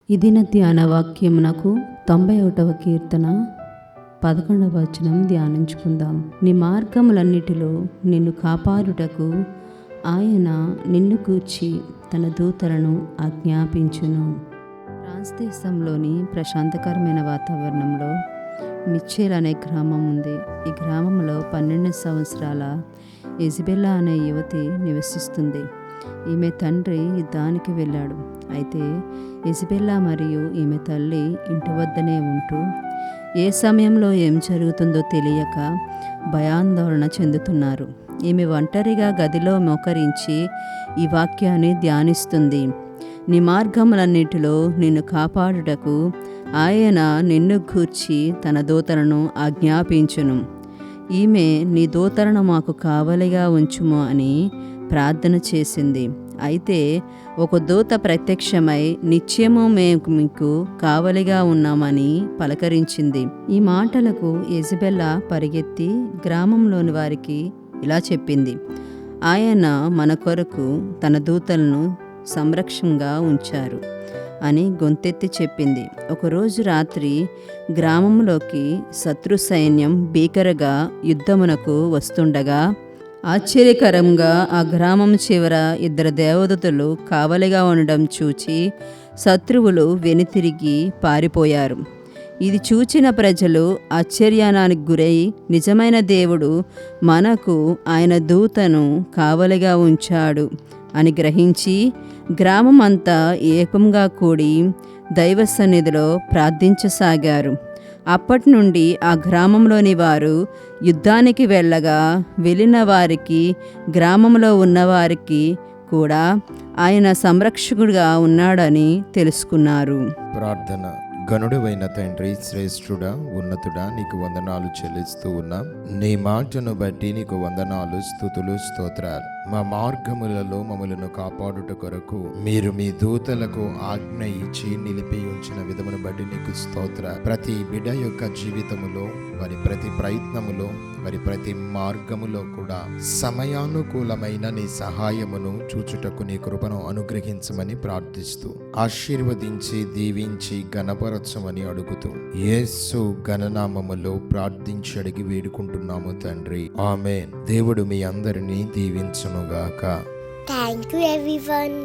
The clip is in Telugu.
ఈ దిన ధ్యాన వాక్యమునకు 91వ కీర్తన 11వ వచనం ధ్యానించుకుందాం. నీ మార్గములన్నిటిలో నిన్ను కాపాడుటకు ఆయన నిన్ను గూర్చి తన దూతలను ఆజ్ఞాపించును. ఫ్రాన్స్ దేశంలోని ప్రశాంతకరమైన వాతావరణంలో మిచ్చేల్ అనే గ్రామం ఉంది. ఈ గ్రామంలో 12 సంవత్సరాల ఇజబెల్లా అనే యువతి నివసిస్తుంది. ఈమె తండ్రి యుద్ధానికి వెళ్ళాడు. అయితే ఇజబెల్లా మరియు ఈమె తల్లి ఇంటి వద్దనే ఉంటూ ఏ సమయంలో ఏం జరుగుతుందో తెలియక భయాందోళన చెందుతున్నారు. ఈమె ఒంటరిగా గదిలో మోకరించి ఈ వాక్యాన్ని ధ్యానిస్తుంది. నీ మార్గములన్నిటిలో నిన్ను కాపాడుటకు ఆయన నిన్ను గూర్చి తన దూతలను ఆజ్ఞాపించును. ఈమె నీ దూతలను మాకు కావలిగా ఉంచుము అని ప్రార్థన చేసింది. అయితే ఒక దూత ప్రత్యక్షమై నిత్యము మేము మీకు కావలిగా ఉన్నామని పలకరించింది. ఈ మాటలకు ఇజబెల్లా పరిగెత్తి గ్రామంలోని వారికి ఇలా చెప్పింది. ఆయన మన కొరకు తన దూతలను సంరక్షణగా ఉంచారు అని గొంతెత్తి చెప్పింది. ఒకరోజు రాత్రి గ్రామంలోకి శత్రు సైన్యం భీకరగా యుద్ధమునకు వస్తుండగా ఆశ్చర్యకరంగా ఆ గ్రామం చివర 2 దేవదూతలు కావలిగా ఉండడం చూచి శత్రువులు వెనుతిరిగి పారిపోయారు. ఇది చూచిన ప్రజలు ఆశ్చర్యానికి గురై నిజమైన దేవుడు మనకు ఆయన దూతను కావలిగా ఉంచాడు అని గ్రహించి గ్రామం అంతా ఏకంగా కూడి దైవ సన్నిధిలో ప్రార్థించసాగారు. అప్పటి నుండి ఆ గ్రామంలోని వారు యుద్ధానికి వెళ్ళిన వారికి గ్రామంలో ఉన్నవారికి కూడా ఆయన సంరక్షకుడిగా ఉన్నాడని తెలుసుకున్నారు. ప్రార్థన. గనుడువైన తండ్రి, శ్రేష్ఠుడా, ఉన్నతుడా, నీకు వందనాలు చెల్లిస్తూ ఉన్నాం. నీ మాటను బట్టి నీకు వందనాలు, స్తుతులు, స్తోత్రాలు. మా మార్గములలో మమ్మలను కాపాడుట కొరకు మీరు మీ దూతలకు ఆజ్ఞ ఇచ్చి నిలిపి ఉంచిన విధమును బట్టి నీకు స్తోత్ర. ప్రతి బిడ్డ యొక్క జీవితములో, వారి ప్రతి ప్రయత్నములో, వారి ప్రతి మార్గములో కూడా సమయానుకూలమైన నీ సహాయమును చూచుటకు నీ కృపను అనుగ్రహించమని ప్రార్థిస్తూ, ఆశీర్వదించి దీవించి గణపరచమని అడుగుతూ యేసు ఘననామములో ప్రార్థించి అడిగి వేడుకుంటున్నాము తండ్రి. ఆమేన్. దేవుడు మీ అందరినీ దీవించునుగాక. Thank you everyone.